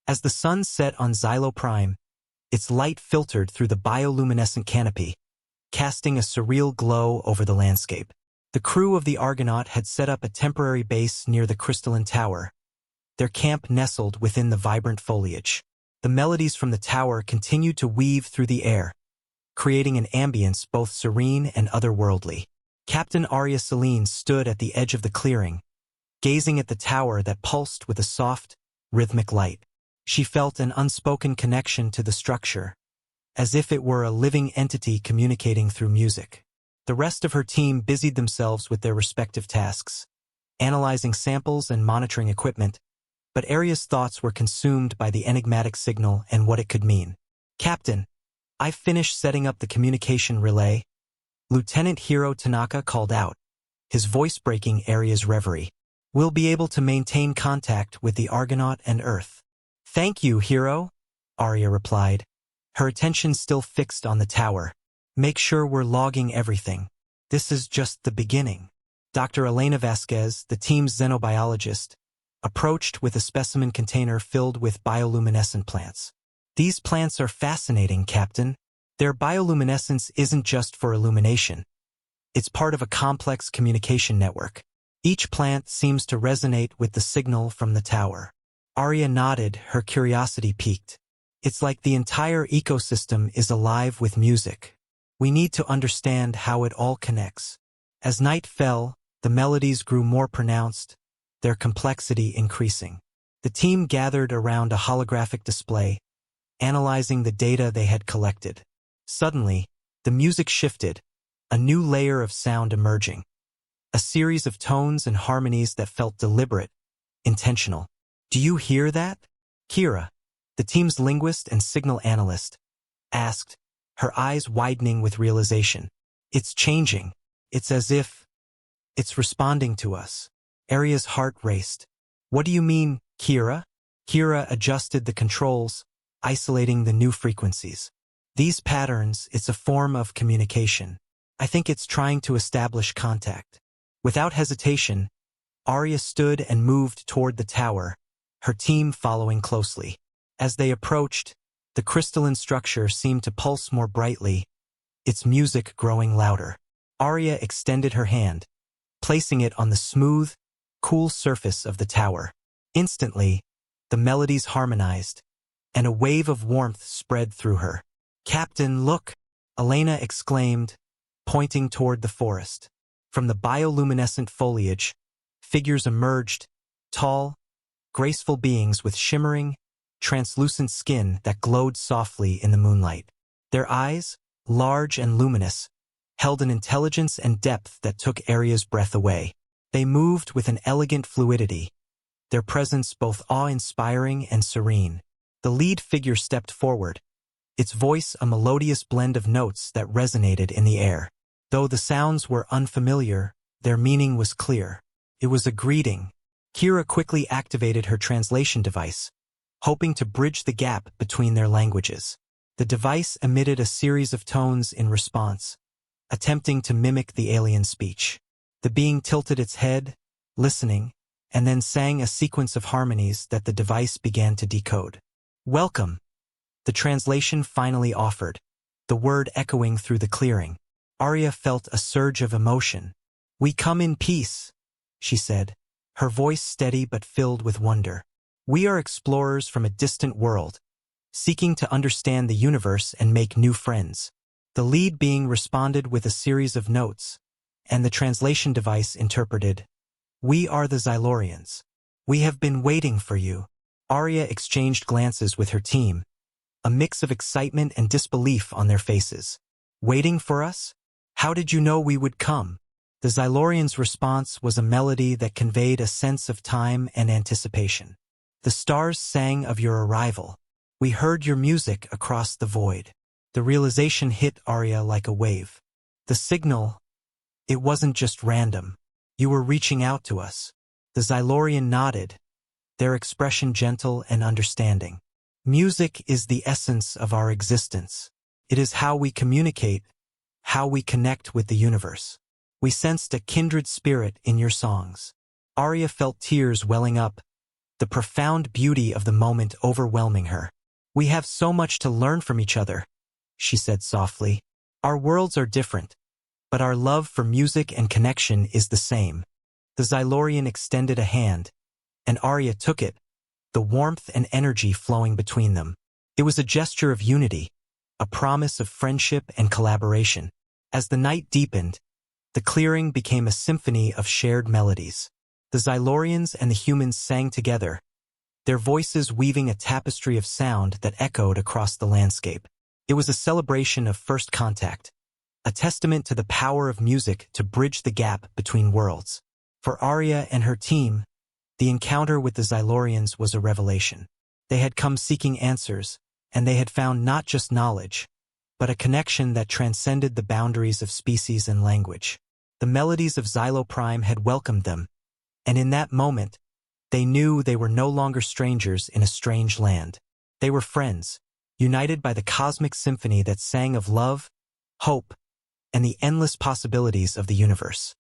As the sun set on Xylo Prime, its light filtered through the bioluminescent canopy, casting a surreal glow over the landscape. The crew of the Argonaut had set up a temporary base near the crystalline tower, their camp nestled within the vibrant foliage. The melodies from the tower continued to weave through the air, creating an ambience both serene and otherworldly. Captain Aria Selene stood at the edge of the clearing, gazing at the tower that pulsed with a soft, rhythmic light. She felt an unspoken connection to the structure, as if it were a living entity communicating through music. The rest of her team busied themselves with their respective tasks, analyzing samples and monitoring equipment, but Aria's thoughts were consumed by the enigmatic signal and what it could mean. "Captain, I've finished setting up the communication relay," Lieutenant Hiro Tanaka called out, his voice breaking Aria's reverie. "We'll be able to maintain contact with the Argonaut and Earth." "Thank you, Hiro," Aria replied, her attention still fixed on the tower. "Make sure we're logging everything. This is just the beginning." Dr. Elena Vasquez, the team's xenobiologist, approached with a specimen container filled with bioluminescent plants. "These plants are fascinating, Captain. Their bioluminescence isn't just for illumination. It's part of a complex communication network. Each plant seems to resonate with the signal from the tower." Aria nodded, her curiosity piqued. "It's like the entire ecosystem is alive with music. We need to understand how it all connects." As night fell, the melodies grew more pronounced, their complexity increasing. The team gathered around a holographic display, analyzing the data they had collected. Suddenly, the music shifted, a new layer of sound emerging. A series of tones and harmonies that felt deliberate, intentional. "Do you hear that?" Kira, the team's linguist and signal analyst, asked, her eyes widening with realization. "It's changing. It's as if it's responding to us." Aria's heart raced. "What do you mean, Kira?" Kira adjusted the controls, isolating the new frequencies. "These patterns, it's a form of communication. I think it's trying to establish contact." Without hesitation, Aria stood and moved toward the tower, her team following closely. As they approached, the crystalline structure seemed to pulse more brightly, its music growing louder. Aria extended her hand, placing it on the smooth, cool surface of the tower. Instantly, the melodies harmonized, and a wave of warmth spread through her. "Captain, look!" Elena exclaimed, pointing toward the forest. From the bioluminescent foliage, figures emerged, tall, graceful beings with shimmering, translucent skin that glowed softly in the moonlight. Their eyes, large and luminous, held an intelligence and depth that took Aria's breath away. They moved with an elegant fluidity, their presence both awe-inspiring and serene. The lead figure stepped forward, its voice a melodious blend of notes that resonated in the air. Though the sounds were unfamiliar, their meaning was clear. It was a greeting. Kira quickly activated her translation device, hoping to bridge the gap between their languages. The device emitted a series of tones in response, attempting to mimic the alien speech. The being tilted its head, listening, and then sang a sequence of harmonies that the device began to decode. "Welcome," the translation finally offered, the word echoing through the clearing. Aria felt a surge of emotion. "We come in peace," she said, her voice steady but filled with wonder. "We are explorers from a distant world, seeking to understand the universe and make new friends." The lead being responded with a series of notes, and the translation device interpreted, "We are the Xylorians. We have been waiting for you." Aria exchanged glances with her team, a mix of excitement and disbelief on their faces. "Waiting for us? How did you know we would come?" The Xylorians' response was a melody that conveyed a sense of time and anticipation. "The stars sang of your arrival. We heard your music across the void." The realization hit Aria like a wave. The signal, it wasn't just random. You were reaching out to us. The Xylorian nodded, their expression gentle and understanding. "Music is the essence of our existence. It is how we communicate, how we connect with the universe. We sensed a kindred spirit in your songs." Aria felt tears welling up, the profound beauty of the moment overwhelming her. "We have so much to learn from each other," she said softly. "Our worlds are different, but our love for music and connection is the same." The Xylorian extended a hand, and Aria took it, the warmth and energy flowing between them. It was a gesture of unity, a promise of friendship and collaboration. As the night deepened, the clearing became a symphony of shared melodies. The Xylorians and the humans sang together, their voices weaving a tapestry of sound that echoed across the landscape. It was a celebration of first contact, a testament to the power of music to bridge the gap between worlds. For Aria and her team, the encounter with the Xylorians was a revelation. They had come seeking answers, and they had found not just knowledge, but a connection that transcended the boundaries of species and language. The melodies of Xylo Prime had welcomed them, and in that moment, they knew they were no longer strangers in a strange land. They were friends, united by the cosmic symphony that sang of love, hope, and the endless possibilities of the universe.